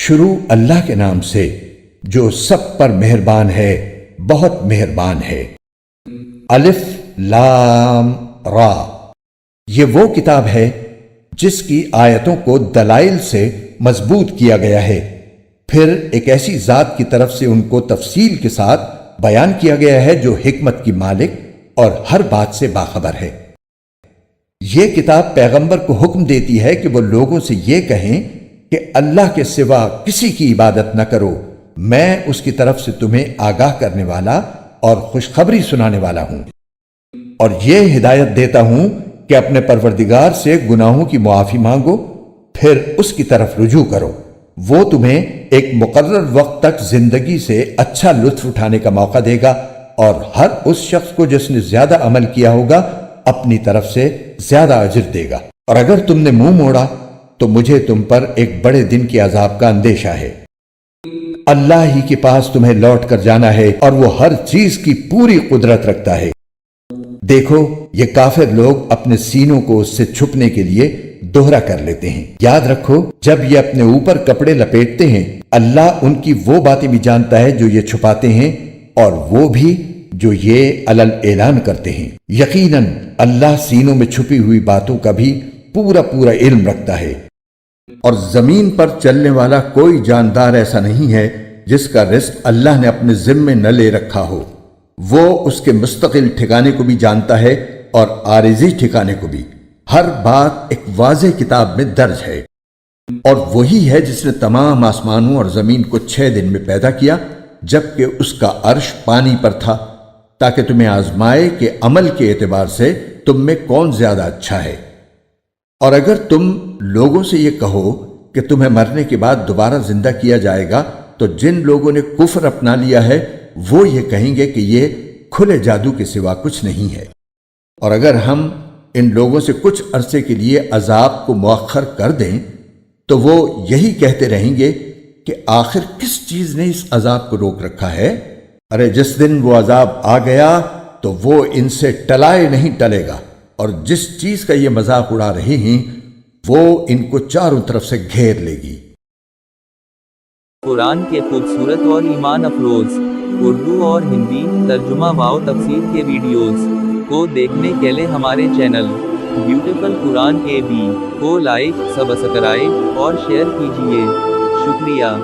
شروع اللہ کے نام سے جو سب پر مہربان ہے، بہت مہربان ہے۔ الف لام را، یہ وہ کتاب ہے جس کی آیتوں کو دلائل سے مضبوط کیا گیا ہے، پھر ایک ایسی ذات کی طرف سے ان کو تفصیل کے ساتھ بیان کیا گیا ہے جو حکمت کی مالک اور ہر بات سے باخبر ہے۔ یہ کتاب پیغمبر کو حکم دیتی ہے کہ وہ لوگوں سے یہ کہیں کہ اللہ کے سوا کسی کی عبادت نہ کرو، میں اس کی طرف سے تمہیں آگاہ کرنے والا اور خوشخبری سنانے والا ہوں، اور یہ ہدایت دیتا ہوں کہ اپنے پروردگار سے گناہوں کی معافی مانگو، پھر اس کی طرف رجوع کرو، وہ تمہیں ایک مقرر وقت تک زندگی سے اچھا لطف اٹھانے کا موقع دے گا، اور ہر اس شخص کو جس نے زیادہ عمل کیا ہوگا اپنی طرف سے زیادہ اجر دے گا، اور اگر تم نے منہ موڑا تو مجھے تم پر ایک بڑے دن کے عذاب کا اندیشہ ہے۔ اللہ ہی کے پاس تمہیں لوٹ کر جانا ہے، اور وہ ہر چیز کی پوری قدرت رکھتا ہے۔ دیکھو، یہ کافر لوگ اپنے سینوں کو اس سے چھپنے کے لیے دوہرا کر لیتے ہیں۔ یاد رکھو، جب یہ اپنے اوپر کپڑے لپیٹتے ہیں، اللہ ان کی وہ باتیں بھی جانتا ہے جو یہ چھپاتے ہیں، اور وہ بھی جو یہ علل اعلان کرتے ہیں۔ یقیناً اللہ سینوں میں چھپی ہوئی باتوں کا بھی پورا علم رکھتا ہے۔ اور زمین پر چلنے والا کوئی جاندار ایسا نہیں ہے جس کا رزق اللہ نے اپنے ذمے نہ لے رکھا ہو، وہ اس کے مستقل ٹھکانے کو بھی جانتا ہے اور عارضی ٹھکانے کو بھی۔ ہر بات ایک واضح کتاب میں درج ہے۔ اور وہی ہے جس نے تمام آسمانوں اور زمین کو 6 دن میں پیدا کیا، جبکہ اس کا عرش پانی پر تھا، تاکہ تمہیں آزمائے کہ عمل کے اعتبار سے تم میں کون زیادہ اچھا ہے۔ اور اگر تم لوگوں سے یہ کہو کہ تمہیں مرنے کے بعد دوبارہ زندہ کیا جائے گا، تو جن لوگوں نے کفر اپنا لیا ہے وہ یہ کہیں گے کہ یہ کھلے جادو کے سوا کچھ نہیں ہے۔ اور اگر ہم ان لوگوں سے کچھ عرصے کے لیے عذاب کو مؤخر کر دیں تو وہ یہی کہتے رہیں گے کہ آخر کس چیز نے اس عذاب کو روک رکھا ہے؟ ارے جس دن وہ عذاب آ گیا تو وہ ان سے ٹلائے نہیں ٹلے گا، اور جس چیز کا یہ مذاق اڑا رہے ہیں وہ ان کو چاروں طرف سے گھیر لے گی۔ قرآن کے خوبصورت اور ایمان افروز اردو اور ہندی ترجمہ و تفسیر کے ویڈیوز کو دیکھنے کے لیے ہمارے چینل بیوٹیفل قرآن کے بھی کو لائک، سبسکرائب اور شیئر کیجیے۔ شکریہ۔